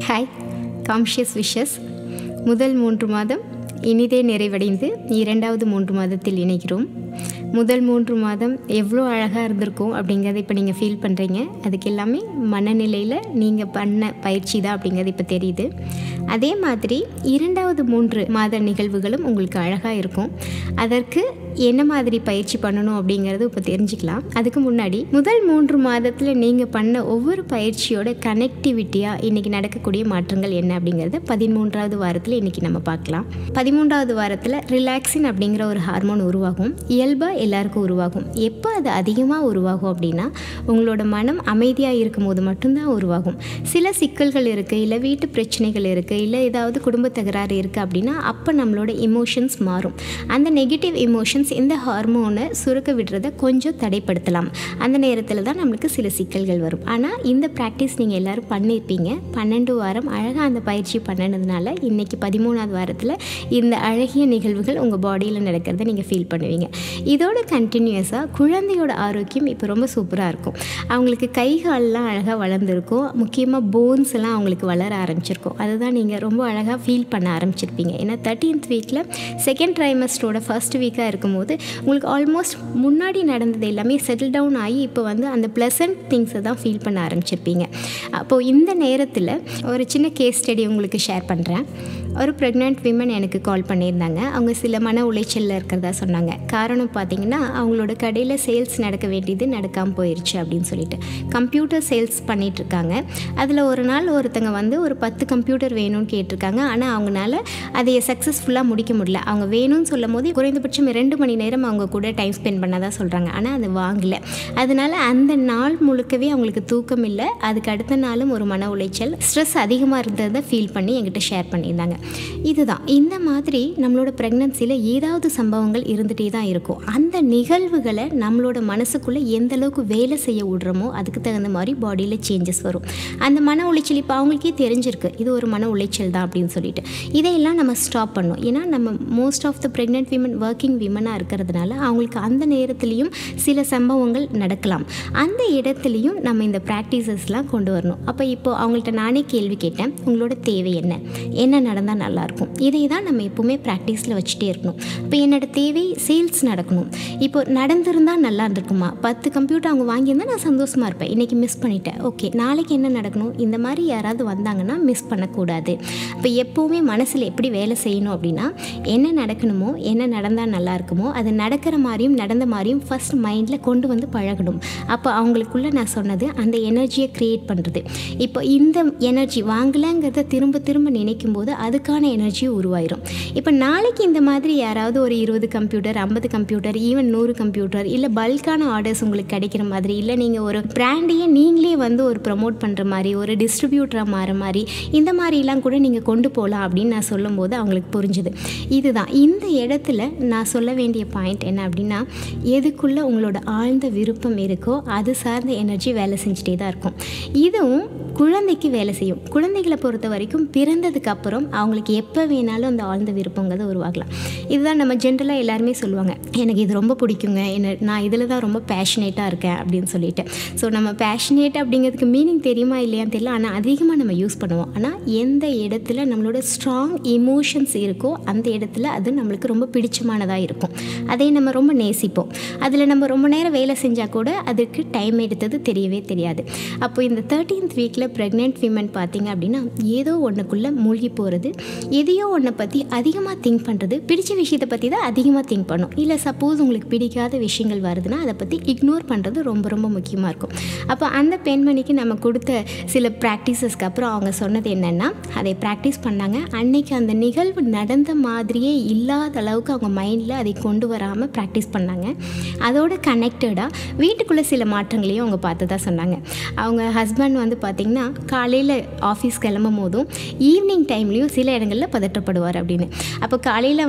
Hi காம்ஷியஸ் wishes. முதல் 3 மாதம் இனிதே நிறைவடைந்து 2வது 3 மாதத்தில் இணைக்கிறோம். முதல் 3 மாதம் எவ்வளோ அழகாக இருந்திருக்கும் அப்படிங்கிறத இப்போ நீங்கள் ஃபீல் பண்ணுறீங்க. அதுக்கு எல்லாமே மனநிலையில் நீங்கள் பண்ண பயிற்சி தான் அப்படிங்கிறது இப்போ தெரியுது. அதே மாதிரி 2வது 3 மாத நிகழ்வுகளும் உங்களுக்கு அழகாக இருக்கும். அதற்கு என்ன மாதிரி பயிற்சி பண்ணணும் அப்படிங்கிறது இப்போ தெரிஞ்சுக்கலாம். அதுக்கு முன்னாடி முதல் 3 மாதத்தில் நீங்கள் பண்ண ஒவ்வொரு பயிற்சியோட கனெக்டிவிட்டியாக இன்றைக்கி நடக்கக்கூடிய மாற்றங்கள் என்ன அப்படிங்கிறத 13வது வாரத்தில் இன்றைக்கி நம்ம பார்க்கலாம். 13வது வாரத்தில் ரிலாக்ஸின் அப்படிங்கிற ஒரு ஹார்மோன் உருவாகும். இயல்பாக எல்லாருக்கும் உருவாகும். எப்போ அது அதிகமாக உருவாகும் அப்படின்னா உங்களோட மனம் அமைதியாக இருக்கும்போது மட்டும்தான் உருவாகும். சில சிக்கல்கள் இருக்குது, இல்லை வீட்டு பிரச்சனைகள் இருக்குது, இல்லை ஏதாவது குடும்ப தகராறு இருக்குது அப்படின்னா அப்போ நம்மளோட இமோஷன்ஸ் மாறும். அந்த நெகட்டிவ் இமோஷன்ஸ் இந்த ஹார்மோனை சுருக்க விடுறதை கொஞ்சம் தடைப்படுத்தலாம். அந்த நேரத்தில் தான் நம்மளுக்கு சில சிக்கல்கள் வரும். ஆனால் இந்த ப்ராக்டிஸ் நீங்கள் எல்லோரும் பண்ணியிருப்பீங்க. 12 வாரம் அழகாக அந்த பயிற்சி பண்ணினதுனால இன்றைக்கி 13வது வாரத்தில் இந்த அழகிய நிகழ்வுகள் உங்கள் பாடியில் நடக்கிறத நீங்கள் ஃபீல் பண்ணுவீங்க. இதோட கண்டினியூஸாக குழந்தையோட ஆரோக்கியம் இப்போ ரொம்ப சூப்பராக இருக்கும். அவங்களுக்கு கை கால்லாம் அழகாக வளர்ந்துருக்கும். முக்கியமாக போன்ஸ் எல்லாம் அவங்களுக்கு வளர ஆரம்பிச்சிருக்கும். அதுதான் நீங்கள் ரொம்ப அழகாக ஃபீல் பண்ண ஆரம்பிச்சிருப்பீங்க. ஏன்னா 13th வீக்கில் செகண்ட் ட்ரைமஸ்டரோட ஃபர்ஸ்ட் வீக்காக இருக்கும்போது உங்களுக்கு ஆல்மோஸ்ட் முன்னாடி நடந்தது எல்லாமே செட்டில் டவுன் ஆகி இப்போ அந்த ப்ளசன்ட் திங்ஸை தான் ஃபீல் பண்ண ஆரம்பிச்சிருப்பீங்க. அப்போது இந்த நேரத்தில் ஒரு சின்ன கேஸ் ஸ்டடி உங்களுக்கு ஷேர் பண்ணுறேன். ஒரு ப்ரெக்னென்ட் விமன் எனக்கு கால் பண்ணியிருந்தாங்க. அவங்க சில மன உளைச்சலில் இருக்கிறதா சொன்னாங்க. காரணம் பார்த்திங்கன்னா அவங்களோட கடையில் சேல்ஸ் நடக்க வேண்டியது நடக்காமல் போயிடுச்சு அப்படின்னு சொல்லிட்டு கம்ப்யூட்டர் சேல்ஸ் பண்ணிகிட்ருக்காங்க. அதில் ஒரு நாள் ஒருத்தங்க ஒரு 10 கம்ப்யூட்டர் வேணும்னு கேட்டிருக்காங்க. ஆனால் அவங்களால அதை சக்ஸஸ்ஃபுல்லாக முடிக்க முடியல. அவங்க வேணும்னு சொல்லும் போது குறைந்தபட்சம் 2 மணி நேரம் அவங்க கூட டைம் ஸ்பெண்ட் பண்ணதான் சொல்கிறாங்க. ஆனால் அது வாங்கலை. அதனால் அந்த நாள் முழுக்கவே அவங்களுக்கு தூக்கம் இல்லை. அதுக்கு அடுத்த நாளும் ஒரு மன உளைச்சல், ஸ்ட்ரெஸ் அதிகமாக இருந்ததை ஃபீல் பண்ணி என்கிட்ட ஷேர் பண்ணியிருந்தாங்க. இதுதான் இந்த மாதிரி நம்மளோட ப்ரெக்னன்சியில் ஏதாவது சம்பவங்கள் இருந்துகிட்டே தான் இருக்கும். அந்த நிகழ்வுகளை நம்மளோட மனசுக்குள்ளே எந்த அளவுக்கு வேலை செய்ய விடுறோமோ அதுக்கு தகுந்த மாதிரி பாடியில் சேஞ்சஸ் வரும். அந்த மன உளைச்சல் இப்போ அவங்களுக்கே தெரிஞ்சிருக்கு இது ஒரு மன உளைச்சல் தான் அப்படின்னு சொல்லிட்டு இதையெல்லாம் நம்ம ஸ்டாப் பண்ணோம். ஏன்னா நம்ம most of the pregnant women working விமனாக இருக்கிறதுனால அவங்களுக்கு அந்த நேரத்துலையும் சில சம்பவங்கள் நடக்கலாம். அந்த இடத்துலையும் நம்ம இந்த ப்ராக்டிசஸ்லாம் கொண்டு வரணும். அப்போ இப்போது அவங்கள்ட்ட நானே கேள்வி கேட்டேன், உங்களோட தேவை என்ன நடந்தால் நல்லாயிருக்கும்? இதை தான் நம்ம எப்போவுமே ப்ராக்டிஸில் வச்சுட்டே இருக்கணும். இப்போ என்னோடய தேவை சேல்ஸ் நடக்கணும். இப்போ நடந்திருந்தால் நல்லா இருந்திருக்குமா? 10 கம்ப்யூட்டர் அவங்க வாங்கியிருந்தால் நான் சந்தோஷமாக இருப்பேன். இன்றைக்கி மிஸ் பண்ணிட்டேன். ஓகே, நாளைக்கு என்ன நடக்கணும்? இந்த மாதிரி யாராவது வந்தாங்கன்னா மிஸ் பண்ணக்கூடாது. இப்போ எப்போவுமே மனசில் எப்படி வேலை செய்யணும் அப்படின்னா என்ன நடக்கணுமோ என்ன நடந்தால் நல்லா இருக்குமோ அது நடக்கிற மாதிரியும் நடந்த மாதிரியும் ஃபஸ்ட் மைண்டில் கொண்டு பழகணும். அப்போ அவங்களுக்குள்ளே நான் சொன்னது அந்த எனர்ஜியை க்ரியேட் பண்ணுறது. இப்போ இந்த எனர்ஜி வாங்கலைங்கிறத திரும்ப திரும்ப நினைக்கும் போது அதுக்கான எனர்ஜியும் உருவாயிரும். இப்போ நாளைக்கு இந்த மாதிரி யாராவது ஒரு 20 கம்ப்யூட்டர் 50 கம்ப்யூட்டர் ஈவன் 100 கம்ப்யூட்டர் இல்லை பல்கான ஆர்டர்ஸ் உங்களுக்கு கிடைக்கிற மாதிரி, இல்லை நீங்கள் ஒரு பிராண்டையே நீங்களே ஒரு ப்ரமோட் பண்ணுற மாதிரி, ஒரு டிஸ்ட்ரிபியூட்டராக மாற மாதிரி, இந்த மாதிரிலாம் கூட நீங்கள் கொண்டு போகலாம் அப்படின்னு நான் சொல்லும்போது அவங்களுக்கு புரிஞ்சுது. இதுதான் இந்த இடத்துல நான் சொல்ல வேண்டிய பாயிண்ட் என்ன அப்படின்னா எதுக்குள்ளே உங்களோட ஆழ்ந்த விருப்பம் இருக்கோ அது சார்ந்த எனர்ஜி வேலை செஞ்சுட்டே தான் இருக்கும். இதுவும் குழந்தைக்கு வேலை செய்யும். குழந்தைகளை பொறுத்த வரைக்கும் பிறந்ததுக்கு அப்புறம் அவங்களுக்கு எப்போ வேணாலும் அந்த ஆழ்ந்த விருப்பங்கிறத உருவாகலாம். இதுதான் நம்ம ஜென்ரலாக எல்லாருமே சொல்லுவாங்க, எனக்கு இது ரொம்ப பிடிக்குங்க, நான் இதில் தான் ரொம்ப பேஷனேட்டாக இருக்கேன் அப்படின்னு சொல்லிட்டு. ஸோ நம்ம பேஷனேட் அப்படிங்கிறதுக்கு மீனிங் தெரியுமா இல்லையான்னு தெரியல, ஆனால் அதிகமாக நம்ம யூஸ் பண்ணுவோம். ஆனால் எந்த இடத்துல நம்மளோட ஸ்ட்ராங் இமோஷன்ஸ் இருக்கோ அந்த இடத்துல அது நம்மளுக்கு ரொம்ப பிடிச்சமானதாக இருக்கும். அதை நம்ம ரொம்ப நேசிப்போம். அதில் நம்ம ரொம்ப நேரம் வேலை செஞ்சால் கூட அதுக்கு டைம் எடுத்தது தெரியவே தெரியாது. அப்போ இந்த 13th வீக்கில் ப்ரெக்னென்ட் விமன் பார்த்திங்க அப்படின்னா ஏதோ ஒன்றுக்குள்ளே மூழ்கி போகிறது, எதையோ ஒன்றை பற்றி அதிகமாக திங்க் பண்ணுறது, பிடிச்ச விஷயத்தை பற்றி தான் அதிகமாக திங்க் பண்ணும். இல்லை சப்போஸ் உங்களுக்கு பிடிக்காத விஷயங்கள் வருதுன்னா அதை பற்றி இக்னோர் பண்ணுறது ரொம்ப ரொம்ப முக்கியமாக இருக்கும். அப்போ அந்த பெண்மணிக்கு நம்ம கொடுத்த சில ப்ராக்டிஸஸ்க்கு அப்புறம் அவங்க சொன்னது என்னென்னா அதை ப்ராக்டிஸ் பண்ணாங்க. அன்னைக்கு அந்த நிகழ்வு நடந்த மாதிரியே இல்லாத அளவுக்கு அவங்க மைண்டில் அதை கொண்டு வராமல் ப்ராக்டிஸ் பண்ணாங்க. அதோட கனெக்டடாக வீட்டுக்குள்ளே சில மாற்றங்களையும் அவங்க பார்த்து தான் சொன்னாங்க. அவங்க ஹஸ்பண்ட் பார்த்திங்கன்னா காலையில் ஆஃபீஸ் கிளம்பும் போதும் ஈவினிங் டைம்லேயும் சில இடங்களில் பதற்றப்படுவார் அப்படின்னு. அப்போ காலையில்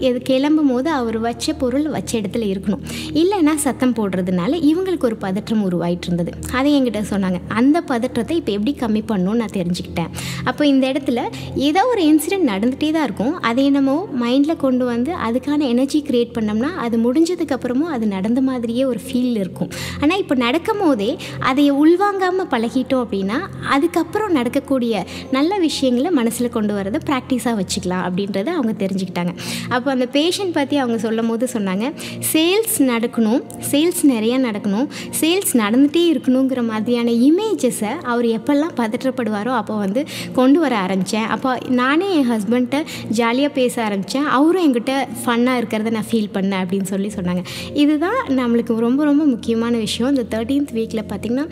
இது கிளம்பும் போது அவர் வச்ச பொருள் வச்ச இடத்துல இருக்கணும், இல்லைன்னா சத்தம் போடுறதுனால இவங்களுக்கு ஒரு பதற்றம் உருவாயிட்டு இருந்தது. அதை என்கிட்ட சொன்னாங்க. அந்த பதற்றத்தை இப்போ எப்படி கம்மி பண்ணணும்னு நான் தெரிஞ்சுக்கிட்டேன். அப்போ இந்த இடத்துல ஏதோ ஒரு இன்சிடென்ட் நடந்துகிட்டே தான் இருக்கும். அதை நம்ம மைண்டில் கொண்டு அதுக்கான எனர்ஜி க்ரியேட் பண்ணோம்னா அது முடிஞ்சதுக்கப்புறமும் அது நடந்த மாதிரியே ஒரு ஃபீல் இருக்கும். ஆனால் இப்போ நடக்கும் போதே அதை உள்வாங்காமல் பழகிட்டோம் அப்படின்னா அதுக்கப்புறம் நடக்கக்கூடிய நல்ல விஷயங்களை மனசில் கொண்டு வரதை ப்ராக்டிஸாக வச்சுக்கலாம் அப்படின்றத அவங்க தெரிஞ்சுக்கிட்டாங்க. அப்போ அந்த பேஷண்ட் பற்றி அவங்க சொல்லும் போது சொன்னாங்க, சேல்ஸ் நடக்கணும், சேல்ஸ் நிறையா நடக்கணும், சேல்ஸ் நடந்துகிட்டே இருக்கணுங்கிற மாதிரியான இமேஜஸை அவர் எப்போல்லாம் பதற்றப்படுவாரோ அப்போ வந்து கொண்டு வர ஆரம்பித்தேன். அப்போ நானே என் ஹஸ்பண்ட்டை ஜாலியாக பேச ஆரம்பித்தேன், அவரும் என்கிட்ட ஃபன்னாக இருக்கிறத நான் ஃபீல் பண்ணேன் அப்படின்னு சொன்னாங்க. இதுதான் நம்மளுக்கு ரொம்ப ரொம்ப முக்கியமான விஷயம். இந்த 13th வீக்கில் பார்த்திங்கன்னா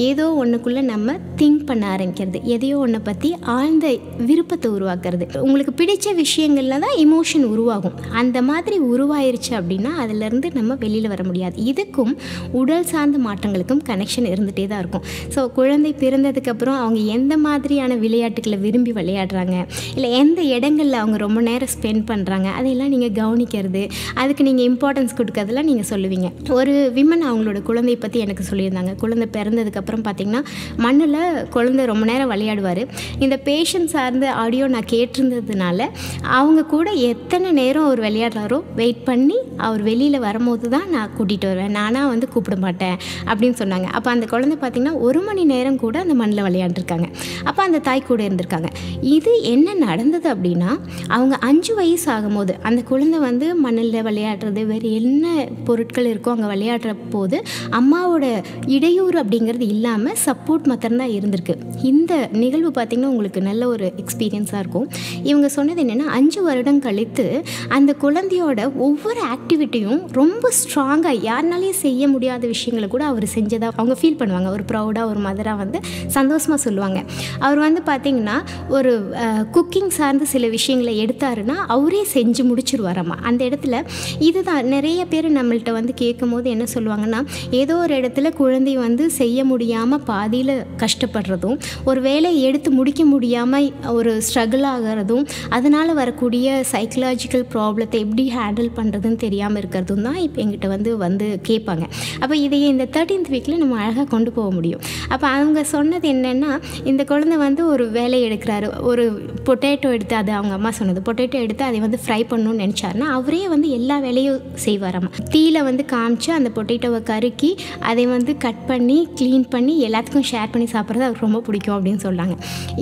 ஏதோ ஒன்றுக்குள்ளே நம்ம திங்க் பண்ண ஆரம்பிக்கிறது, எதையோ ஒன்றை பற்றி ஆழ்ந்த விருப்பத்தை உருவாக்குறது. உங்களுக்கு பிடிச்ச விஷயங்களில் தான் இமோஷன் உருவாகும். அந்த மாதிரி உருவாயிருச்சு அப்படின்னா அதிலேருந்து நம்ம வெளியில் வர முடியாது. இதுக்கும் உடல் சார்ந்த மாற்றங்களுக்கும் கனெக்ஷன் இருந்துகிட்டே தான் இருக்கும். ஸோ குழந்தை பிறந்ததுக்கப்புறம் அவங்க எந்த மாதிரியான விளையாட்டுக்களை விரும்பி விளையாடுறாங்க, இல்லை எந்த இடங்களில் அவங்க ரொம்ப நேரம் ஸ்பெண்ட் பண்ணுறாங்க, அதையெல்லாம் நீங்கள் கவனிக்கிறது, அதுக்கு நீங்கள் இம்பார்ட்டன்ஸ் கொடுக்கறதெல்லாம் நீங்கள் சொல்லுவீங்க. ஒரு விமன் அவங்களோட குழந்தையை பற்றி எனக்கு சொல்லியிருந்தாங்க. குழந்தை பிறந்ததுக்கப்புறம் பார்த்திங்கன்னா மண்ணில் குழந்தை ரொம்ப நேரம் விளையாடுவார். இந்த பேஷண்ட் சார்ந்த ஆடியோ நான் கேட்டிருந்ததுனால அவங்க கூட எத்தனை நேரம் அவர் விளையாடுறாரோ வெயிட் பண்ணி அவர் வெளியில் வரும்போது தான் நான் கூட்டிகிட்டு வருவேன், நானாக வந்து கூப்பிட மாட்டேன் அப்படின்னு சொன்னாங்க. அப்போ அந்த குழந்தை பார்த்திங்கன்னா 1 மணி நேரம் கூட அந்த மண்ணில் விளையாண்டுருக்காங்க. அப்போ அந்த தாய் கூட இருந்திருக்காங்க. இது என்ன நடந்தது அப்படின்னா, அவங்க 5 வயசு ஆகும்போது அந்த குழந்தை வந்து மண்ணில் விளையாடுறது, வேறு என்ன பொருட்கள் இருக்கோ அங்கே விளையாடுற போது அம்மாவோட இடையூறு அப்படிங்கிறது இல்லாமல் சப்போர்ட் மாத்திரம்தான் இருந்திருக்கு. இந்த நிகழ்வு பார்த்திங்கன்னா உங்களுக்கு நல்ல ஒரு எக்ஸ்பீரியன்ஸாக இருக்கும். இவங்க சொன்னது என்னென்னா, 5 வருடம் கழித்து அந்த குழந்தையோட ஒவ்வொரு ஆக்டிவிட்டியும் ரொம்ப ஸ்ட்ராங்காக, யாருனாலையும் செய்ய முடியாத விஷயங்களை கூட அவர் செஞ்சதாக அவங்க ஃபீல் பண்ணுவாங்க. ஒரு ப்ரௌடாக ஒரு மதராக வந்து சந்தோஷமாக சொல்லுவாங்க. அவர் வந்து பார்த்திங்கன்னா ஒரு குக்கிங் சார்ந்து சில விஷயங்களை எடுத்தாருன்னா அவரே செஞ்சு முடிச்சிருவாராம்மா. அந்த இடத்துல இதுதான் நிறைய பேர் நம்மள்கிட்ட வந்து கேட்கும் போது என்ன சொல்லுவாங்கன்னா, ஏதோ ஒரு இடத்துல குழந்தை வந்து செய்ய முடியாமல் பாதியில் கஷ்டப்படுறதும், ஒரு வேலையை எடுத்து முடிக்க முடியாமல் ஒரு ஸ்ட்ரகிள் ஆகிறதும், அதனால் வரக்கூடிய சைக்கலாஜிக்கல் ப்ராப்ளத்தை எப்படி ஹேண்டில் பண்ணுறதுன்னு தெரியாமல் இருக்கிறதும் தான் இப்போ எங்கிட்ட வந்து கேட்பாங்க. அப்போ இதையே இந்த 13th வீக்கில் நம்ம அழகாக கொண்டு போக முடியும். அப்போ அவங்க சொன்னது என்னென்னா, இந்த குழந்தை வந்து ஒரு வேலை எடுக்கிறாரு, ஒரு பொட்டேட்டோ எடுத்து, அது அவங்க அம்மா சொன்னது, பொட்டேட்டோ எடுத்து அதை வந்து ஃப்ரை பண்ணணும்னு நினச்சாருன்னா அவரே வந்து எல்லா வேலையும் செய்வாராம்மா. தீயில் வந்து காமிச்சு அந்த பொட்டேட்டோவை கருக்கி அதை வந்து கட் பண்ணி க்ளீன் பண்ணி எல்லாத்துக்கும் ஷேர் பண்ணி சாப்பிட்றது அவருக்கு ரொம்ப பிடிக்கும் அப்படின்னு சொன்னாங்க.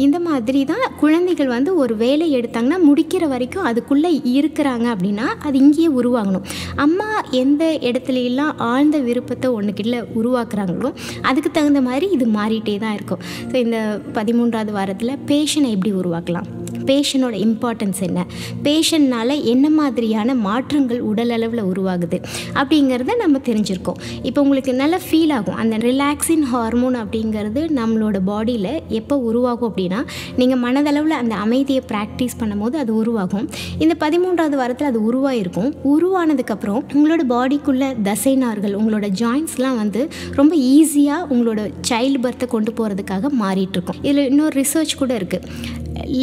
இந்த மாதிரி தான் குழந்தைகள் வந்து ஒரு வேலை எடுத்தாங்கன்னா முடிக்கிற வரைக்கும் அதுக்குள்ளே இருக்கிறாங்க அப்படின்னா அது இங்கேயே உருவாகணும். அம்மா எந்த இடத்துல எல்லாம் ஆழ்ந்த விருப்பத்தை ஒன்றுக்கிட்ட உருவாக்குறாங்களோ அதுக்கு தகுந்த மாதிரி இது மாறிட்டே தான் இருக்கும். ஸோ இந்த 13வது வாரத்தில் பேஷனை எப்படி உருவாக்கலாம், பேஷனோட இம்பார்ட்டன்ஸ் என்ன, பேஷன்னால் என்ன மாதிரியான மாற்றங்கள் உடல் அளவில் உருவாகுது அப்படிங்கிறத நம்ம தெரிஞ்சுருக்கோம். இப்போ உங்களுக்கு நல்லா ஃபீல் ஆகும். அந்த ரிலாக்ஸிங் ஹார்மோன் அப்படிங்கிறது நம்மளோட பாடியில் எப்போ உருவாகும் அப்படின்னா, நீங்கள் மனதளவில் அந்த அமைதியை ப்ராக்டிஸ் பண்ணும்போது அது உருவாகும். இந்த 13வது வாரத்தில் அது உருவாகிருக்கும். உருவானதுக்கப்புறம் உங்களோட பாடிக்குள்ளே தசைநார்கள், உங்களோட ஜாயின்ஸ்லாம் வந்து ரொம்ப ஈஸியாக உங்களோட சைல்டு பர்த்தை கொண்டு போகிறதுக்காக மாறிட்டுருக்கும். இதில் இன்னொரு ரிசர்ச் கூட இருக்குது.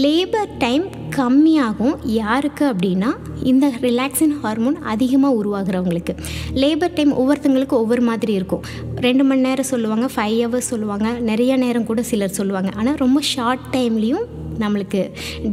லேபர் டைம் கம்மியாகும் யாருக்கு அப்படின்னா, இந்த ரிலாக்ஸிங் ஹார்மோன் அதிகமாக உருவாகிறவங்களுக்கு. லேபர் டைம் ஒவ்வொருத்தங்களுக்கு ஒவ்வொரு மாதிரி இருக்கும். 2 மணி நேரம் சொல்லுவாங்க, 5 hours சொல்லுவாங்க, நிறைய நேரம் கூட சிலர் சொல்லுவாங்க. ஆனால் ரொம்ப ஷார்ட் டைம்லேயும் நம்மளுக்கு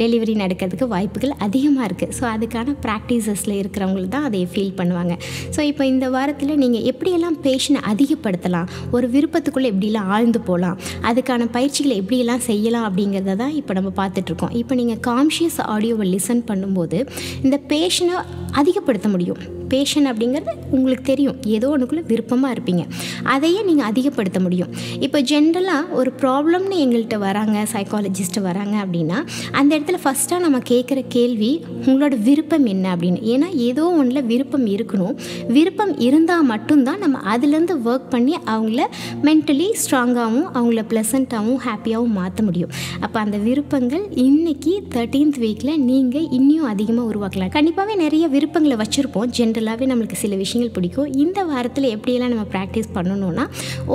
டெலிவரி நடக்கிறதுக்கு வாய்ப்புகள் அதிகமாக இருக்குது. ஸோ அதுக்கான ப்ராக்டிசஸில் இருக்கிறவங்களுக்கு தான் அதை ஃபீல் பண்ணுவாங்க. ஸோ இப்போ இந்த வாரத்தில் நீங்கள் எப்படியெல்லாம் பேஷனை அதிகப்படுத்தலாம், ஒரு விருப்பத்துக்குள்ளே எப்படிலாம் ஆழ்ந்து போகலாம், அதுக்கான பயிற்சிகளை எப்படியெல்லாம் செய்யலாம் அப்படிங்கிறத தான் இப்போ நம்ம பார்த்துட்ருக்கோம். இப்போ நீங்கள் காம்ஷியஸ் ஆடியோவை லிசன் பண்ணும்போது இந்த பேஷனை அதிகப்படுத்த முடியும். பேஷன் அப்படிங்கிறது உங்களுக்கு தெரியும், ஏதோ ஒன்றுக்குள்ளே விருப்பமாக இருப்பீங்க, அதையே நீங்கள் அதிகப்படுத்த முடியும். இப்போ ஜென்ரலாக ஒரு ப்ராப்ளம்னு எங்கள்கிட்ட வராங்க, சைக்காலஜிஸ்ட்டு வராங்க அப்படின்னா அந்த இடத்துல ஃபஸ்ட்டாக நம்ம கேட்குற கேள்வி உங்களோட விருப்பம் என்ன அப்படின்னு. ஏன்னா ஏதோ ஒன்றில் விருப்பம் இருக்கணும். விருப்பம் இருந்தால் மட்டும்தான் நம்ம அதுலேருந்து ஒர்க் பண்ணி அவங்கள மென்டலி ஸ்ட்ராங்காகவும் அவங்கள ப்ளசண்ட்டாகவும் ஹாப்பியாகவும் மாற்ற முடியும். அப்போ அந்த விருப்பங்கள் இன்றைக்கி 13th வீக்கில் நீங்கள் இன்னும் அதிகமாக உருவாக்கலாம். கண்டிப்பாகவே நிறைய விருப்பங்களை வச்சுருப்போம். ஜென்ரலாகவே நம்மளுக்கு சில விஷயங்கள் பிடிக்கும். இந்த வாரத்தில் எப்படியெல்லாம் நம்ம ப்ராக்டிஸ் பண்ணணும்னா,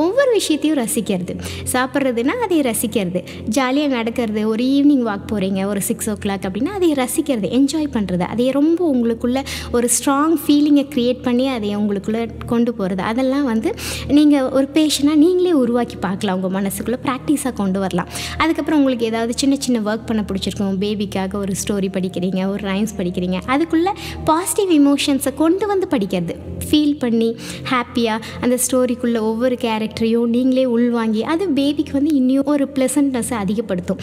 ஒவ்வொரு விஷயத்தையும் ரசிக்கிறது, சாப்பிட்றதுனா அதை ரசிக்கிறது, ஜாலியாக நடக்கிறது, ஒரு ஈவினிங் வாக் போகிறீங்க ஒரு 6 o'clock அப்படின்னா அதை ரசிக்கிறது, என்ஜாய் பண்ணுறது, அதை ரொம்ப உங்களுக்குள்ளே ஒரு ஸ்ட்ராங் ஃபீலிங்கை க்ரியேட் பண்ணி அதை உங்களுக்குள்ளே கொண்டு போகிறது, அதெல்லாம் வந்து நீங்கள் ஒரு பேஷனாக நீங்களே உருவாக்கி பார்க்கலாம். உங்கள் மனசுக்குள்ளே ப்ராக்டிஸாக கொண்டு வரலாம். அதுக்கப்புறம் உங்களுக்கு ஏதாவது சின்ன சின்ன ஒர்க் பண்ண பிடிச்சிருக்கும், பேபிக்காக ஒரு ஸ்டோரி படிக்கிறீங்க, ஒரு ரைம்ஸ் படிக்கிறீங்க, அதுக்குள்ளே பாசிட்டிவ் இமோஷன்ஸை கொண்டு வந்து படிக்கிறது, ஃபீல் பண்ணி ஹாப்பியாக அந்த ஸ்டோரிக்குள்ளே ஒவ்வொரு கேரக்டரையும் நீங்களே உள்வாங்கி அது பேபிக்கு வந்து இன்னும் ஒரு ப்ளசன்ட்னஸை அதிகப்படுத்தும்.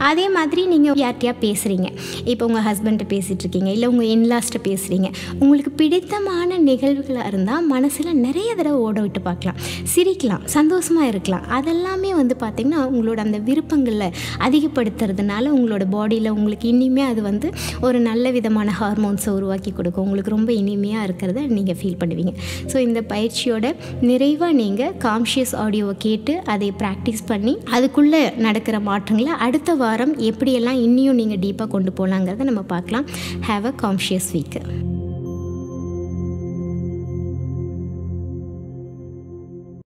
அதே மாதிரி நீங்கள் யார்கிட்டயா பேசுகிறீங்க, இப்போ உங்கள் ஹஸ்பண்ட்டை பேசிகிட்ருக்கீங்க, இல்லை உங்கள் இன்லாஸ்ட்டை பேசுகிறீங்க, உங்களுக்கு பிடித்தமான நிகழ்வுகளாக இருந்தால் மனசில் நிறைய தடவை ஓட விட்டு பார்க்கலாம், சிரிக்கலாம், சந்தோஷமாக இருக்கலாம். அதெல்லாமே வந்து பார்த்திங்கன்னா உங்களோட அந்த விருப்பங்களில் அதிகப்படுத்துறதுனால உங்களோட பாடியில் உங்களுக்கு இனிமே அது வந்து ஒரு நல்ல விதமான ஹார்மோன்ஸை உருவாக்கி கொடுக்கும். உங்களுக்கு ரொம்ப இனிமையாக இருக்கிறத நீங்கள் ஃபீல் பண்ணுவீங்க. ஸோ இந்த பயிற்சியோட நிறைவாக நீங்கள் காம்ஷியஸ் ஆடியோவை கேட்டு அதை ப்ராக்டிஸ் பண்ணி அதுக்குள்ளே நடக்கிற மாற்றங்களை அடுத்த வாரம் எப்படியெல்லாம் இன்னும் நீங்கள் டீப்பாக கொண்டு போகலாங்கிறத நம்ம பார்க்கலாம். Have a conscious week.